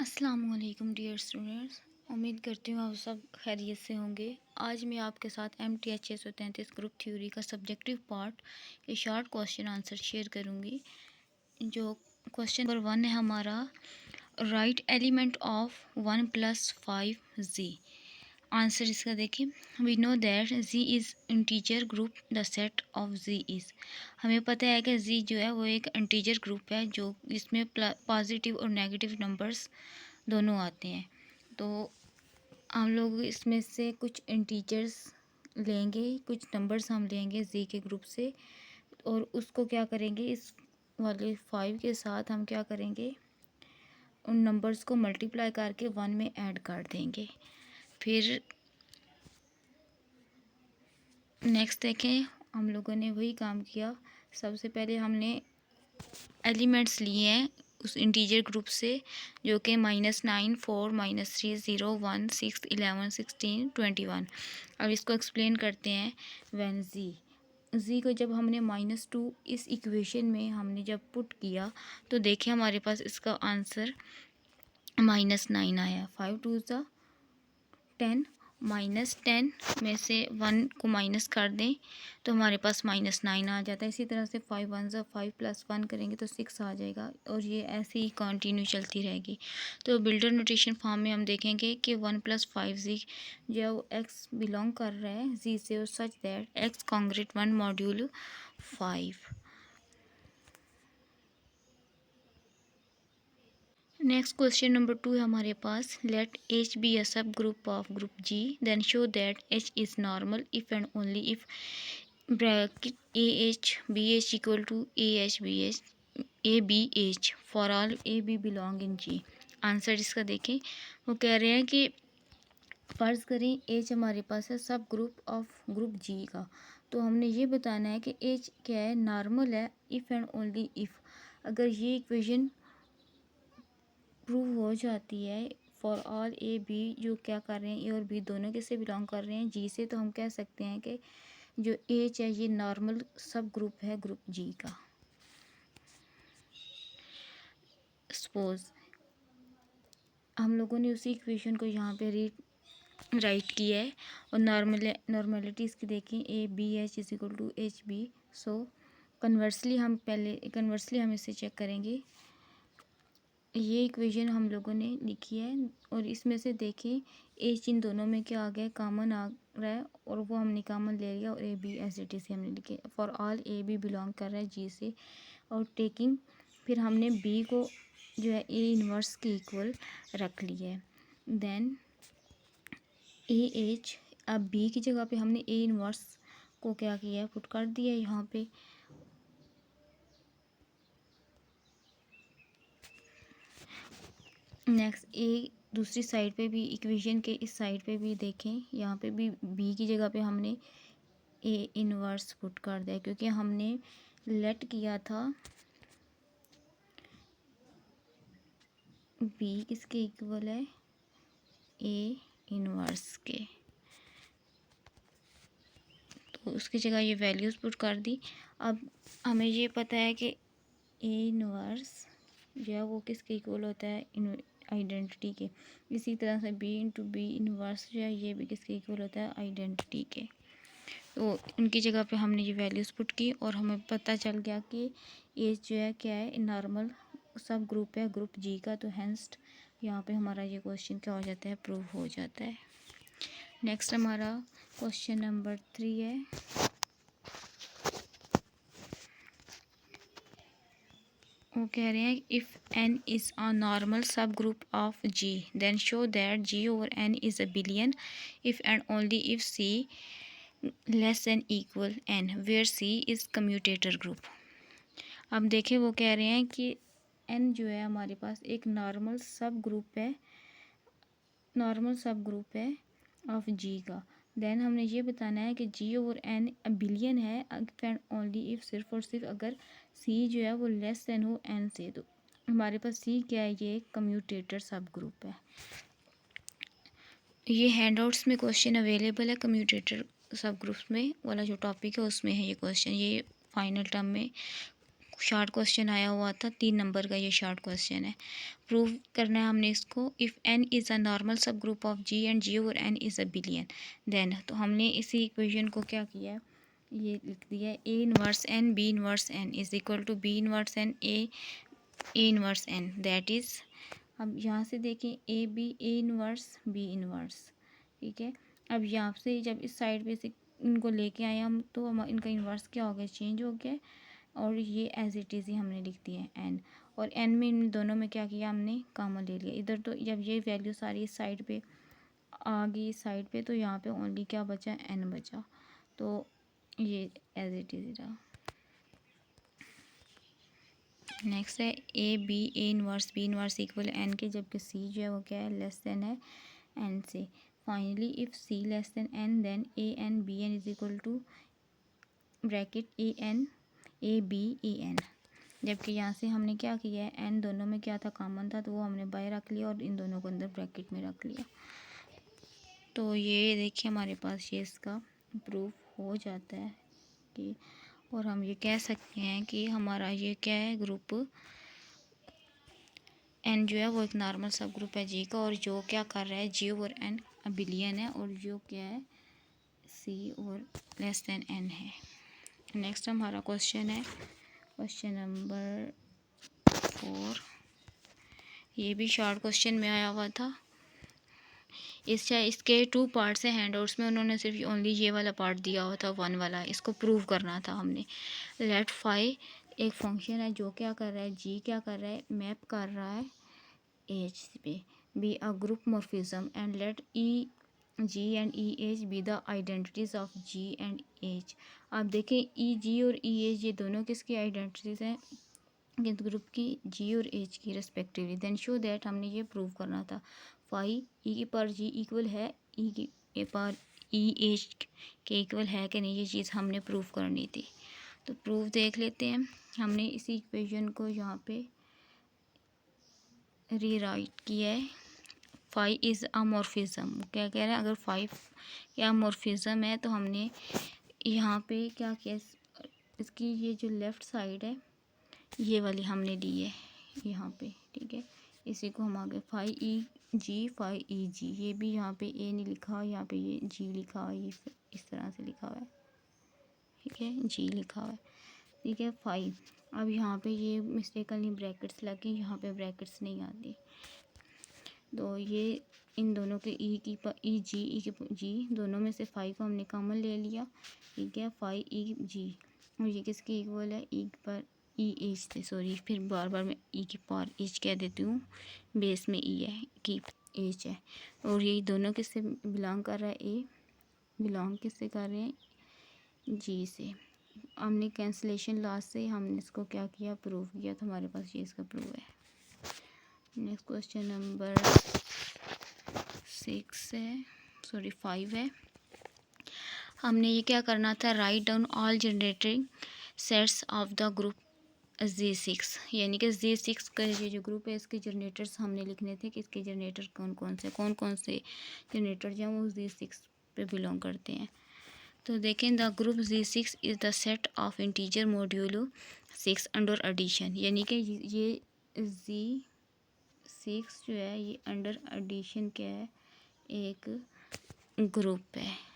अस्सलामुअलैकुम dear students. उम्मीद करती हूँ आप सब खैरियत से होंगे। आज मैं आपके साथ MTH 633 ग्रुप थ्योरी का सब्जेक्टिव पार्ट के शॉर्ट क्वेश्चन आंसर शेयर करूँगी। जो क्वेश्चन नंबर 1 है हमारा, right element of 1 + 5z। Answer इसका देखिए, we know that z is integer group, the set of z is. हमें पता है कि z जो है वो एक इंटीजर ग्रुप है जो इसमें पॉजिटिव और नेगेटिव नंबर्स दोनों आते हैं। तो हम लोग इसमें से कुछ इंटीजर्स लेंगे, कुछ नंबर्स हम लेंगे z के ग्रुप से, और उसको क्या करेंगे, इस वाले 5 के साथ हम क्या करेंगे, उन नंबर्स को मल्टीप्लाई करके 1 में ऐड कर देंगे। फिर नेक्स्ट देखें, हम लोगों ने वही काम किया। सबसे पहले हमने एलिमेंट्स लिए हैं उस इंटीजर ग्रुप से, जो कि -9, 4, -3, 0, 1, 6, 11, 16, 21। अब इसको एक्सप्लेन करते हैं। व्हेन जी को जब हमने -2 इस इक्वेशन में हमने जब पुट किया तो देखिए हमारे पास इसका आंसर -9 आया। 5 2 ज़ा 10, -10 में से 1 को माइनस कर दें तो हमारे पास -9 आ जाता है। इसी तरह से 5 1 ज़ा 5 + 1 करेंगे तो 6 आ जाएगा, और ये ऐसे ही कंटिन्यू चलती रहेगी। तो बिल्डर नोटेशन फॉर्म में हम देखेंगे कि 1 + 5z जो x बिलोंग कर रहा है z से, और such that x congruent 1 module 5। Next question number 2 है हमारे पास, let H be a subgroup of group G, then show that H is normal if and only if bracket AH BH equal to AH BH ABH for all AB belong in G। Answer इसका देखें, वो कह रहे हैं कि फ़र्ज़ करें H हमारे पास है सब ग्रुप ऑफ ग्रुप G का, तो हमने ये बताना है कि H क्या है, नॉर्मल है इफ़ एंड ओनली इफ़। अगर ये इक्वेशन प्रूव हो जाती है फॉर ऑल ए बी, जो क्या कर रहे हैं ए और बी दोनों किससे बिलोंग कर रहे हैं, जी से, तो हम कह सकते हैं कि जो एच है ये नॉर्मल सब ग्रुप है ग्रुप जी का। सपोज हम लोगों ने उसी इक्वेशन को यहाँ पे राइट किया है, और नॉर्मलिटी इसकी देखें, A B H is equal to H B. So conversely हम इसे चेक करेंगे। ये इक्वेशन हम लोगों ने लिखी है, और इसमें से देखें एच इन दोनों में क्या आ गया, कॉमन आ रहा है, और वो हमने कॉमन ले लिया, और ए बी एस इट से हमने लिखे। For all A B belong कर रहा है जी से, और टेकिंग, फिर हमने बी को जो है ए इनवर्स के इक्वल रख लिया है। देन ए एच, अब बी की जगह पे हमने ए इनवर्स को क्या किया है, पुट कर दिया है यहाँ पे। नेक्स्ट ए दूसरी साइड पे भी, इक्वेशन के इस साइड पे भी देखें, यहाँ पे भी बी की जगह पे हमने ए इनवर्स पुट कर दिया, क्योंकि हमने लेट किया था बी किसके इक्वल है, ए इनवर्स के, तो उसकी जगह ये वैल्यूज़ पुट कर दी। अब हमें ये पता है कि ए इनवर्स जो है वो किसके इक्वल होता है, आइडेंटिटी के। इसी तरह से बी इंटू बी इनवर्स जो है ये भी किसके इक्वल होता है, आइडेंटिटी के। तो उनकी जगह पे हमने ये वैल्यूज़ पुट की, और हमें पता चल गया कि एज जो है क्या है, नॉर्मल सब ग्रुप है ग्रुप जी का। तो हेंस्ट यहाँ पे हमारा ये क्वेश्चन क्या हो जाता है, प्रूव हो जाता है। नेक्स्ट हमारा क्वेश्चन नंबर 3 है। वो कह रहे हैं, if n is a normal subgroup of g, then show that g over n is a abelian if and only if c less than equal n, where c is commutator group. अब देखें, वो कह रहे हैं कि n जो है हमारे पास एक नॉर्मल सब ग्रुप है ऑफ g का। देन हमने ये बताना है कि g ओवर n बिलियन है एंड ओनली इफ़, सिर्फ और सिर्फ अगर c जो है वो लेस देन हो n से। तो हमारे पास c क्या है, ये कम्यूटेटर सब ग्रुप है। ये हैंडआउट्स में क्वेश्चन अवेलेबल है, कम्यूटेटर सब ग्रुप्स में वाला जो टॉपिक है उसमें है ये क्वेश्चन। ये फाइनल टर्म में शॉर्ट क्वेश्चन आया हुआ था, 3 नंबर का ये शॉर्ट क्वेश्चन है। प्रूव करना है हमने इसको। If n is a normal subgroup of g and g over n is a abelian then, तो हमने इसी इक्वेशन को क्या किया है, ये लिख दिया है a inverse n b inverse n is equal to b inverse n a inverse n, that is, अब यहाँ से देखें A B A inverse B inverse, ठीक है। अब यहाँ से जब इस साइड पे से इनको लेके आए हम, तो हम इनका इन्वर्स क्या हो गया, चेंज हो गया, और ये एज इट इज़ ही हमने लिख दिया है एन, और एन में इन दोनों में क्या किया हमने, कॉमन ले लिया इधर। तो जब ये वैल्यू सारी इस साइड पे आ गई इस साइड पे, तो यहाँ पे ओनली क्या बचा, एन बचा, तो ये एज इट इज़ रहा। नेक्स्ट है A B A inverse B inverse equal N के, जबकि सी जो है वो क्या है, लेस देन है एन से। Finally if C less than N then A N B N is equal to bracket A N A B A N, जबकि यहाँ से हमने क्या किया है, एन दोनों में क्या था, कॉमन था, तो वो हमने बाय रख लिया और इन दोनों को अंदर ब्रैकेट में रख लिया। तो ये देखिए हमारे पास ये इसका प्रूफ हो जाता है कि, और हम ये कह सकते हैं कि हमारा ये क्या है, ग्रुप एन जो है वो एक नॉर्मल सब ग्रुप है जी का, और जो क्या कर रहा है, जी ओवर एन बिलियन है, और जो क्या है, सी और लेस देन एन है। नेक्स्ट हमारा क्वेश्चन है क्वेश्चन नंबर 4। ये भी शॉर्ट क्वेश्चन में आया हुआ था। इसके 2 पार्ट्स हैं हैंडआउट्स में, उन्होंने सिर्फ ओनली ये वाला पार्ट दिया हुआ था 1 वाला, इसको प्रूव करना था हमने। लेट फाई एक फंक्शन है जो क्या कर रहा है, जी क्या कर रहा है, मैप कर रहा है एच पे, be a group morphism, and let E G and E H be the identities of G and H. आप देखें ई जी और ई एच ये दोनों किसकी आइडेंटिटीज हैं, किस ग्रुप की, जी और एच की रेस्पेक्टिवली। देन शो दैट, हमने ये प्रूव करना था फाई ई की पावर जी इक्वल है ई की पावर ई एच के इक्वल है कि नहीं, ये चीज़ हमने प्रूव करनी थी। तो प्रूफ देख लेते हैं। हमने इसी इक्वेशन को यहाँ पे रीराइट किया है। फाई इज़ अमॉर्फिज्म, क्या कह रहा है, अगर फाइव या अमॉर्फिज्म है तो हमने यहाँ पे क्या किया, इसकी ये जो लेफ़्ट साइड है ये वाली हमने ली है यहाँ पे, ठीक है। इसी को हम आगे फाई ई जी, ये भी यहाँ पे ए नहीं लिखा, यहाँ पे ये जी लिखा हुआ, ये इस तरह से लिखा हुआ है, ठीक है, जी लिखा हुआ है, ठीक है, फाइव। अब यहाँ पे ये मिस्टेकली ब्रैकेट्स लगे, यहाँ पे ब्रैकेट्स नहीं आते, तो ये इन दोनों के ई की जी दोनों में से फाइव को हमने कॉमन ले लिया, ठीक है, फाइव ई जी, और ये किसके इक्वल है, ई पर ई एच से, सॉरी फिर बार बार मैं ई की पावर एच कह देती हूँ, बेस में ई है की एच है, और ये दोनों किससे बिलोंग कर रहा है, ए बिलोंग किससे कर रहे हैं, जी से। हमने कैंसलेशन लास्ट से हमने इसको क्या किया, प्रूव किया, तो हमारे पास ये इसका प्रूफ है। नेक्स्ट क्वेश्चन नंबर 6 है, सॉरी 5 है। हमने ये क्या करना था, write down all generating sets of the group Z6, यानी कि Z6 का ये जो ग्रुप है इसके जनरेटर्स हमने लिखने थे कि इसके जनरेटर कौन कौन से जनरेटर जो हैं वो Z6 पे बिलोंग करते हैं। तो देखें, the group Z6 is the set of integer modulo 6 under addition, यानी कि ये Z6 जो है ये अंडर एडिशन क्या है, एक ग्रुप है।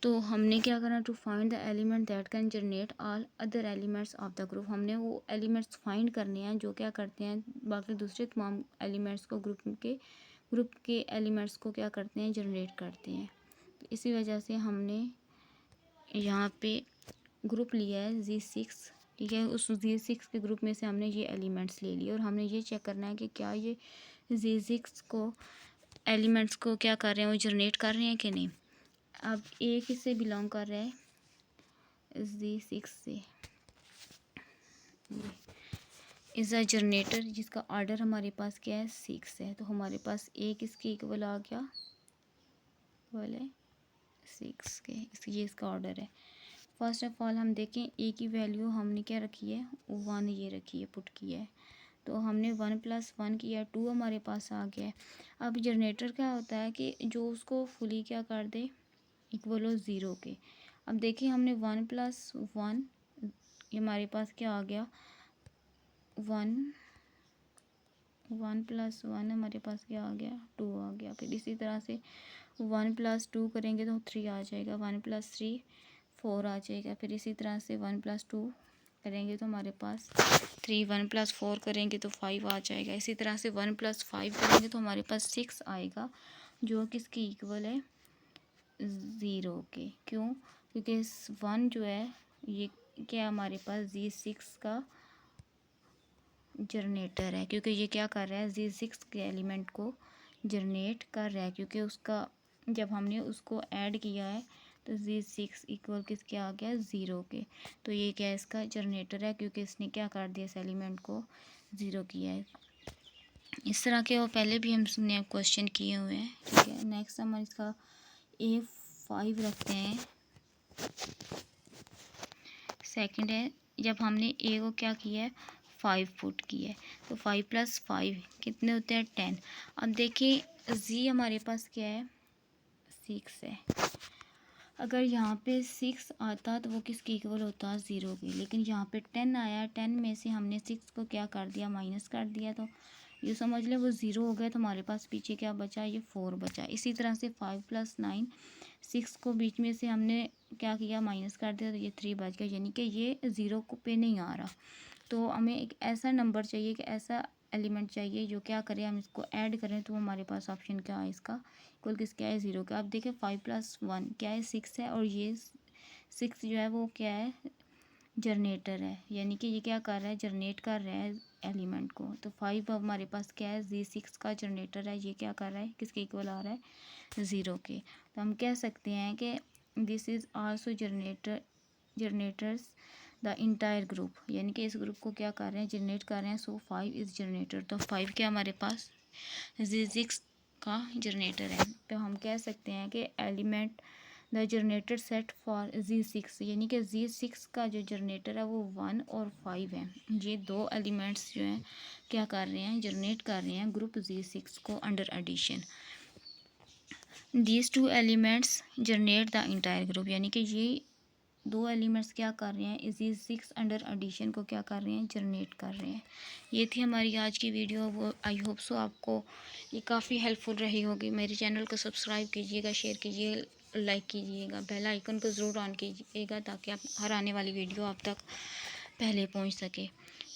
तो हमने क्या करना, to find the element that can generate all other elements of the group, हमने वो एलिमेंट्स फाइंड करने हैं जो क्या करते हैं, बाकी दूसरे तमाम एलिमेंट्स को ग्रुप के एलिमेंट्स को क्या करते हैं, जनरेट करते हैं। तो इसी वजह से हमने यहाँ पे ग्रुप लिया है Z6, ठीक है, उस Z6 के ग्रुप में से हमने ये एलिमेंट्स ले लिए, और हमने ये चेक करना है कि क्या ये Z6 को एलिमेंट्स को क्या कर रहे हैं, वो जनरेट कर रहे हैं कि नहीं। अब ए किससे बिलोंग कर रहा है, Z6 से, इज़ अ जनरेटर जिसका ऑर्डर हमारे पास क्या है, 6 है, तो हमारे पास ए किसके इक्वल आ गया, बोले 6 के, ये इसका ऑर्डर है। फर्स्ट ऑफ ऑल हम देखें ए की वैल्यू हमने क्या रखी है, 1 ये रखी है, पुट किया है, तो हमने 1 + 1 किया, 2 हमारे पास आ गया है। अब जनरेटर क्या होता है कि जो उसको फुली क्या कर दे, इक्वल हो 0 के। अब देखिए हमने 1 + 1 ये हमारे पास क्या आ गया 1, 1 + 1 हमारे पास क्या आ गया 2 आ गया। फिर इसी तरह से 1 + 2 करेंगे तो 3 आ जाएगा, 1 + 3 4 आ जाएगा। फिर इसी तरह से 1 + 2 करेंगे तो हमारे पास 3, 1 + 4 करेंगे तो 5 आ जाएगा। इसी तरह से 1 + 5 करेंगे तो हमारे पास 6 आएगा, जो किसके इक्वल है 0 के। क्यों? क्योंकि 1 जो है ये क्या हमारे पास Z6 का जनरेटर है, क्योंकि ये क्या कर रहा है Z6 के एलिमेंट को जनरेट कर रहा है, क्योंकि उसका जब हमने उसको ऐड किया है तो Z6 इक्वल किसके आ गया 0 के। तो ये क्या इसका जनरेटर है, क्योंकि इसने क्या कर दिया इस एलिमेंट को 0 किया है। इस तरह के और पहले भी हमने क्वेश्चन किए हुए हैं। ठीक है, नेक्स्ट हम इसका A5 रखते हैं। सेकंड है, जब हमने A को क्या किया है 5 पुट किया है, तो 5 + 5 कितने होते हैं 10। अब देखिए Z हमारे पास क्या है 6 है। अगर यहाँ पे 6 आता तो वो किसके इक्वल होता 0 के, लेकिन यहाँ पे 10 आया, 10 में से हमने 6 को क्या कर दिया माइनस कर दिया, तो ये समझ ले वो 0 हो गया। तो हमारे पास पीछे क्या बचा, ये 4 बचा। इसी तरह से 5 + 9 6 को बीच में से हमने क्या किया माइनस कर दिया, तो ये 3 बच गया, यानी कि ये 0 को पे नहीं आ रहा। तो हमें एक ऐसा नंबर चाहिए कि ऐसा एलिमेंट चाहिए जो क्या करे, हम इसको ऐड करें तो हमारे पास ऑप्शन क्या है इसका इक्वल किसका है 0 का। अब देखिए 5 + 1 क्या है 6 है, और ये 6 जो है वो क्या है जनरेटर है, यानी कि ये क्या कर रहा है जनरेट कर रहा है एलिमेंट को। तो 5 हमारे पास क्या है Z6 का जनरेटर है, ये क्या कर रहा है किसके इक्वल आ रहा है 0 के। तो हम कह सकते हैं कि this is also generators the entire group, यानी कि इस ग्रुप को क्या कर रहे हैं जनरेट कर रहे हैं। सो 5 इज़ जनरेटर, तो 5 क्या हमारे पास Z6 का जनरेटर है। तो हम कह सकते हैं कि element the generator set for Z6, यानी कि Z6 का जो जनरेटर है वो 1 और 5 है। ये दो एलिमेंट्स जो हैं क्या कर रहे हैं जनरेट कर रहे हैं ग्रुप Z6 को under addition. These 2 elements generate the entire group, यानी कि ये दो एलिमेंट्स क्या कर रहे हैं इसी 6 अंडर एडिशन को क्या कर रहे हैं जनरेट कर रहे हैं। ये थी हमारी आज की वीडियो। वो आई होप सो आपको ये काफ़ी हेल्पफुल रही होगी। मेरे चैनल को सब्सक्राइब कीजिएगा, शेयर कीजिए, लाइक कीजिएगा, बेल आइकन को ज़रूर ऑन कीजिएगा ताकि आप हर आने वाली वीडियो आप तक पहले पहुंच सके।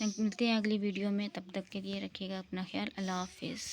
मिलते हैं अगली वीडियो में, तब तक के लिए रखिएगा अपना ख्याल। अल्लाह हाफिज़।